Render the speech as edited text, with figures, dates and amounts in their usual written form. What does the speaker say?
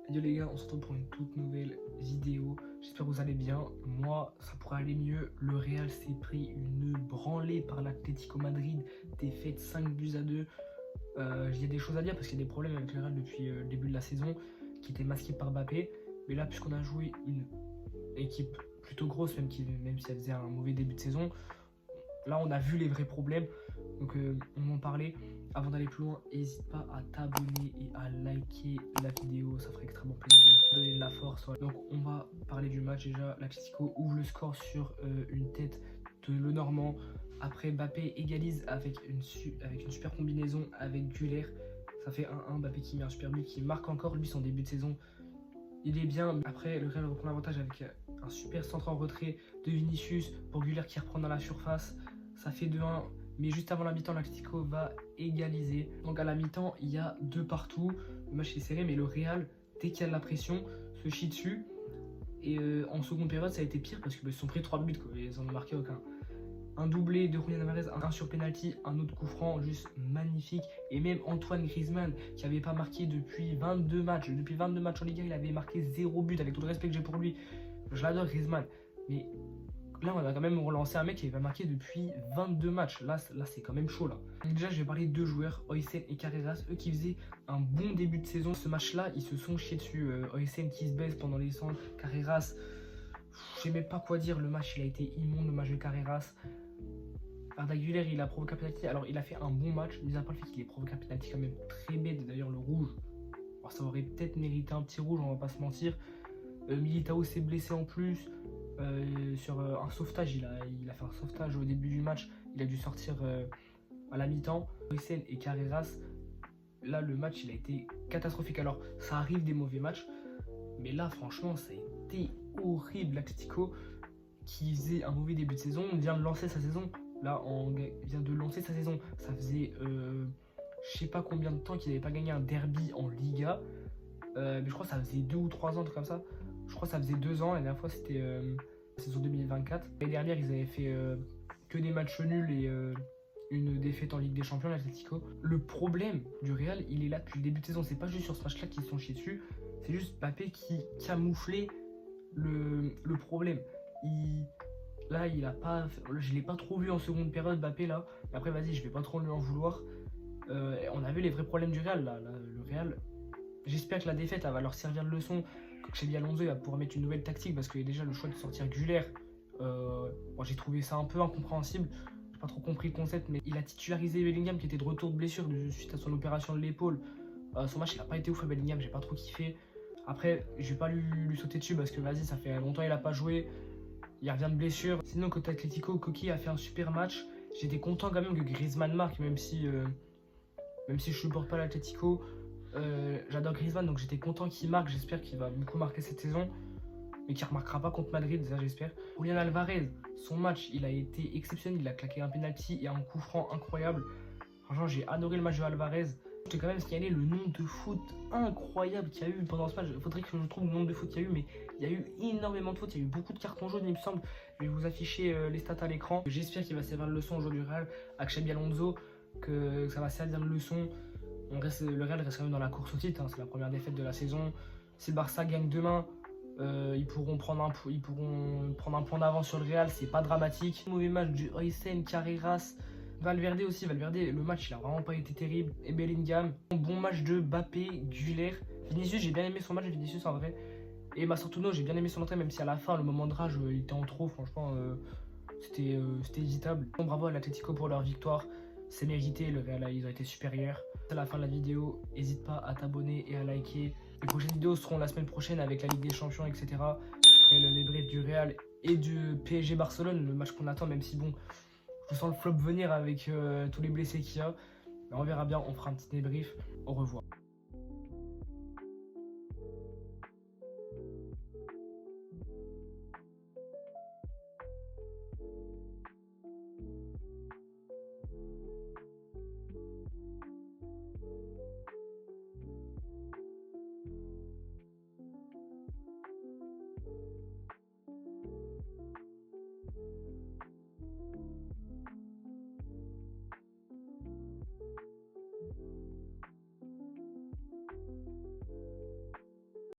Yo les gars, on se retrouve pour une toute nouvelle vidéo. J'espère que vous allez bien. Moi, ça pourrait aller mieux. Le Real s'est pris une branlée par l'Atlético Madrid. Défaite 5-2. Il y a des choses à dire parce qu'il y a des problèmes avec le Real depuis le début de la saison qui étaient masqués par Mbappé. Mais là, puisqu'on a joué une équipe plutôt grosse, même si elle faisait un mauvais début de saison, là on a vu les vrais problèmes. Donc on va en parlait. Avant d'aller plus loin, n'hésite pas à t'abonner et à liker la vidéo, ça ferait extrêmement plaisir, donner de la force. Ouais. Donc on va parler du match. Déjà, l'Atlético ouvre le score sur une tête de Lenormand. Après, Mbappé égalise avec une super combinaison avec Güler. Ça fait 1-1. Mbappé qui met un super but, qui marque encore lui son début de saison. Il est bien. Après, le Real reprend l'avantage avec un super centre en retrait de Vinicius pour Güler qui reprend dans la surface. Ça fait 2-1. Mais juste avant la mi-temps, l'Atlético va égaliser. Donc à la mi-temps, il y a 2 partout. Le match est serré, mais le Real, dès qu'il y a de la pression, se chie dessus. Et en seconde période, ça a été pire parce qu'ils se sont pris 3 buts. Quoi. Ils n'en ont marqué aucun. Un doublé de Julián Álvarez, un sur penalty, un autre coup franc, juste magnifique. Et même Antoine Griezmann, qui n'avait pas marqué depuis 22 matchs. Depuis 22 matchs en Liga, il avait marqué 0 but. Avec tout le respect que j'ai pour lui, je l'adore Griezmann. Mais là, on a quand même relancé un mec qui n'avait pas marqué depuis 22 matchs. Là c'est quand même chaud. Là. Donc déjà, je vais parler de 2 joueurs, Oysen et Carreras. Eux qui faisaient un bon début de saison. Ce match-là, ils se sont chiés dessus. Oysen qui se baisse pendant les centres. Carreras, je sais même pas quoi dire. Le match, il a été immonde, le match de Carreras. Arda Güler, il a provoqué un penalty. Alors, il a fait un bon match, mis à part le fait qu'il ait provoqué un penalty quand même très bête. D'ailleurs, le rouge, alors, ça aurait peut-être mérité un petit rouge, on va pas se mentir. Militao s'est blessé en plus. Sur un sauvetage, il a fait un sauvetage au début du match. Il a dû sortir à la mi-temps. Oysen et Carreras, là, le match, il a été catastrophique. Alors, ça arrive des mauvais matchs. Mais là, franchement, ça a été horrible. L'Atlético, qui faisait un mauvais début de saison, vient de lancer sa saison. Là, on vient de lancer sa saison. Ça faisait je sais pas combien de temps qu'il n'avait pas gagné un derby en Liga. Mais je crois que ça faisait 2 ou 3 ans, un truc comme ça. Je crois que ça faisait 2 ans. La dernière fois, c'était la saison 2024. L'année dernière, ils avaient fait que des matchs nuls et une défaite en Ligue des Champions, l'Atlético. Le problème du Real, il est là depuis le début de saison. C'est pas juste sur ce match-là qu'ils se sont chiés dessus. C'est juste Mbappé qui camouflait le problème. Là, il a pas, je l'ai pas trop vu en seconde période, Mbappé là. Mais après, vas-y, je vais pas trop lui en vouloir. On a vu les vrais problèmes du Real là. Le Real, j'espère que la défaite elle va leur servir de leçon. Que Xabi Alonso il va pouvoir mettre une nouvelle tactique parce qu'il y a déjà le choix de sortir Güler. Moi, j'ai trouvé ça un peu incompréhensible. J'ai pas trop compris le concept, mais il a titularisé Bellingham qui était de retour de blessure suite à son opération de l'épaule. Son match il a pas été ouf à Bellingham, j'ai pas trop kiffé. Après, je vais pas lui sauter dessus parce que vas-y, ça fait longtemps qu'il a pas joué. Il revient de blessure. Sinon, côté Atlético, Coquille a fait un super match. J'étais content quand même que Griezmann marque, même si je supporte pas l'Atlético. J'adore Griezmann, donc j'étais content qu'il marque. J'espère qu'il va beaucoup marquer cette saison. Mais qu'il ne remarquera pas contre Madrid, ça j'espère. Julián Álvarez, son match, il a été exceptionnel. Il a claqué un penalty et un coup franc incroyable. Franchement, j'ai adoré le match de Álvarez. Je vais quand même signaler le nombre de foot incroyable qu'il y a eu pendant ce match. Il faudrait que je trouve le nombre de foot qu'il y a eu, mais il y a eu énormément de foot. Il y a eu beaucoup de cartons jaunes, il me semble. Je vais vous afficher les stats à l'écran. J'espère qu'il va servir de leçon au joueur du Real, à Xabi Alonso, que ça va servir de leçon. Le Real reste quand même dans la course au titre. Hein. C'est la première défaite de la saison. Si le Barça gagne demain, ils pourront prendre un point d'avance sur le Real. C'est pas dramatique. Mauvais match du Oysen, Carreras. Valverde aussi, le match il a vraiment pas été terrible. Et Bellingham, bon match de Mbappé, Güler. Vinicius, j'ai bien aimé son match, Vinicius en vrai. Et Mascherano, j'ai bien aimé son entrée, même si à la fin, le moment de rage, il était en trop, franchement, c'était hésitable. Bon, bravo à l'Atlético pour leur victoire, c'est mérité, le Real, ils ont été supérieurs. C'est la fin de la vidéo, n'hésite pas à t'abonner et à liker. Les prochaines vidéos seront la semaine prochaine avec la Ligue des Champions, etc. Je ferai le débrief du Real et du PSG Barcelone, le match qu'on attend, même si bon... Je sens le flop venir avec tous les blessés qu'il y a. Mais on verra bien, on fera un petit débrief. Au revoir.